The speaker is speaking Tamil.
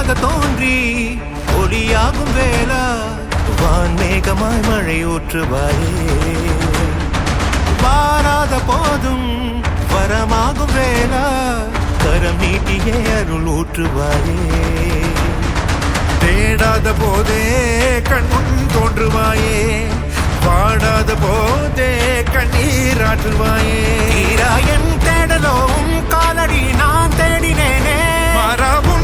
ஒளியாக தோன்றி ஒளியாகும் வேளா வான்மேகமாய் மழை ஊற்றுவாயே வாராத போதும் வரமாகும் வேளா கரம் நீட்டியே அருள் ஊற்றுவாயே தேடாத போதே கண்முன் தோன்றுவாயே பாடாத போதே கண்ணீராற்றுவாயே என் தேடலும் காலடி நான் தேடினேனே மாறாமோ